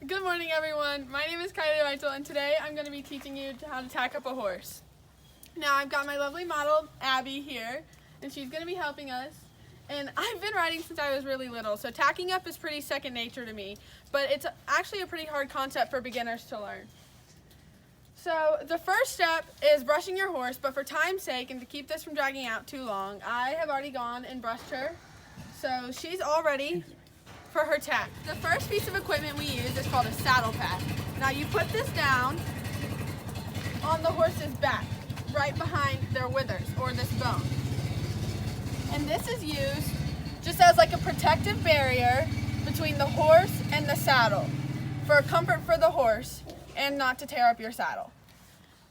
Good morning, everyone. My name is Kylie Reitzell, and today I'm going to be teaching you how to tack up a horse. Now, I've got my lovely model, Abby, here, and she's going to be helping us. And I've been riding since I was really little, so tacking up is pretty second nature to me, but it's actually a pretty hard concept for beginners to learn. So the first step is brushing your horse, but for time's sake and to keep this from dragging out too long, I have already gone and brushed her, so she's all ready for her tack. The first piece of equipment we use is called a saddle pad. Now you put this down on the horse's back, right behind their withers or this bone. And this is used just as like a protective barrier between the horse and the saddle for comfort for the horse and not to tear up your saddle.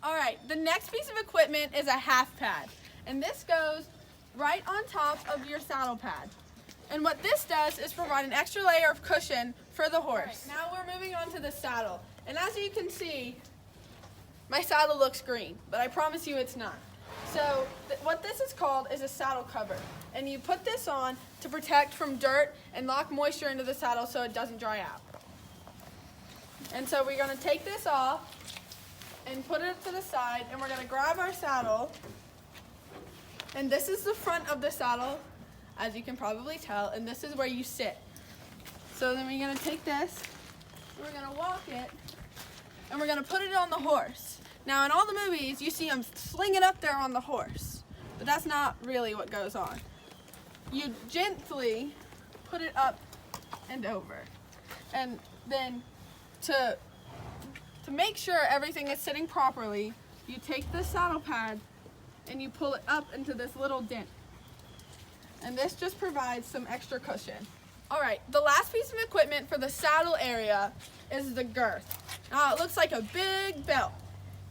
All right, the next piece of equipment is a half pad. And this goes right on top of your saddle pad. And what this does is provide an extra layer of cushion for the horse. Right, now we're moving on to the saddle. And as you can see, my saddle looks green, but I promise you it's not. So what this is called is a saddle cover. And you put this on to protect from dirt and lock moisture into the saddle so it doesn't dry out. And so we're gonna take this off and put it to the side, and we're gonna grab our saddle. And this is the front of the saddle, as you can probably tell, and this is where you sit. So then we're gonna take this, we're gonna walk it, and we're gonna put it on the horse. Now in all the movies, you see them sling it up there on the horse, but that's not really what goes on. You gently put it up and over. And then to make sure everything is sitting properly, you take the saddle pad and you pull it up into this little dent. And this just provides some extra cushion. All right, the last piece of equipment for the saddle area is the girth. Now it looks like a big belt,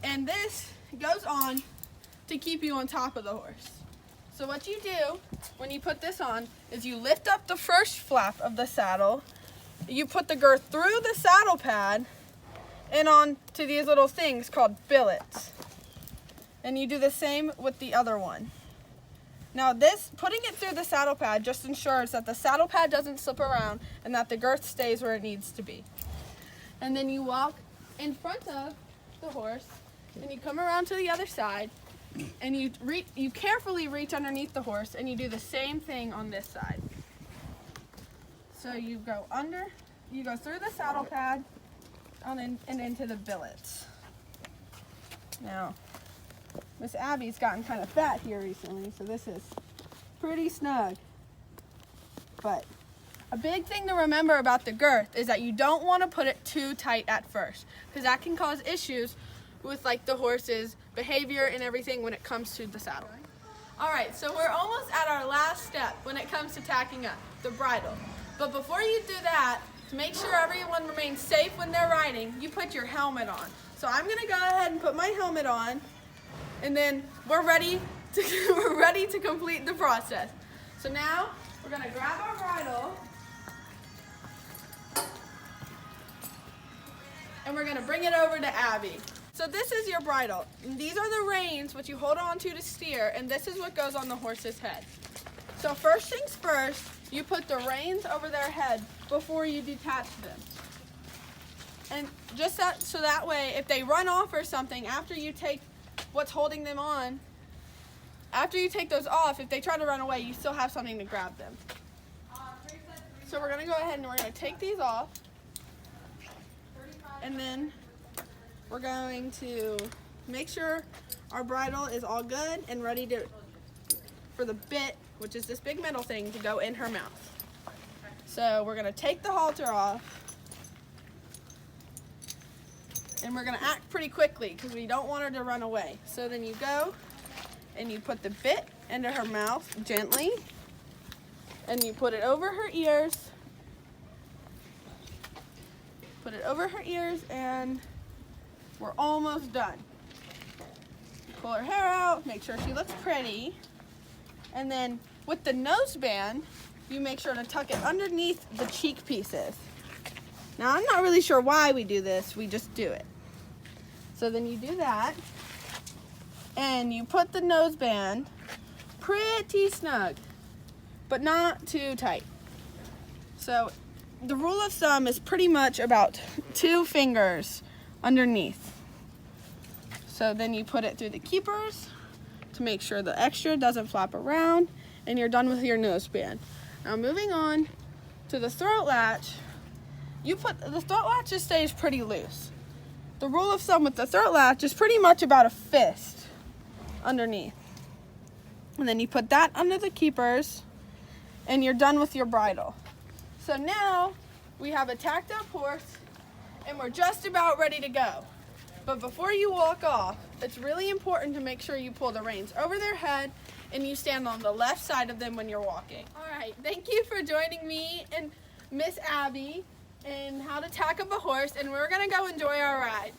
and this goes on to keep you on top of the horse. So what you do when you put this on is you lift up the first flap of the saddle, you put the girth through the saddle pad and on to these little things called billets. And you do the same with the other one. Now this, putting it through the saddle pad just ensures that the saddle pad doesn't slip around and that the girth stays where it needs to be. And then you walk in front of the horse and you come around to the other side and you carefully reach underneath the horse and you do the same thing on this side. So you go through the saddle pad and into the billets. Now, Miss Abby's gotten kind of fat here recently, so this is pretty snug. But a big thing to remember about the girth is that you don't want to put it too tight at first, because that can cause issues with like the horse's behavior and everything when it comes to the saddle. All right, so we're almost at our last step when it comes to tacking up, the bridle. But before you do that, to make sure everyone remains safe when they're riding, you put your helmet on. So I'm gonna go ahead and put my helmet on, and then we're ready to complete the process. So now we're gonna grab our bridle and we're gonna bring it over to Abby. So this is your bridle. And these are the reins which you hold on to steer, and this is what goes on the horse's head. So first things first, you put the reins over their head before you detach them. And just so that way, if they run off or something, after you take what's holding them on, after you take those off, if they try to run away, you still have something to grab them. So we're gonna go ahead and we're gonna take these off, and then we're going to make sure our bridle is all good and ready for the bit, which is this big metal thing, to go in her mouth. So we're gonna take the halter off, and we're gonna act pretty quickly because we don't want her to run away. So then you go and you put the bit into her mouth gently, and you put it over her ears. Put it over her ears, and we're almost done. Pull her hair out, make sure she looks pretty, and then with the noseband, you make sure to tuck it underneath the cheek pieces. Now, I'm not really sure why we do this, we just do it. So then you do that, and you put the noseband pretty snug, but not too tight. So the rule of thumb is pretty much about 2 fingers underneath. So then you put it through the keepers to make sure the extra doesn't flap around, and you're done with your noseband. Now moving on to the throat latch, the throat latch just stays pretty loose. The rule of thumb with the throat latch is pretty much about a fist underneath. And then you put that under the keepers, and you're done with your bridle. So now we have a tacked up horse, and we're just about ready to go. But before you walk off, it's really important to make sure you pull the reins over their head and you stand on the left side of them when you're walking. All right, thank you for joining me and Miss Abby in how to tack up a horse, and we're gonna go enjoy our ride.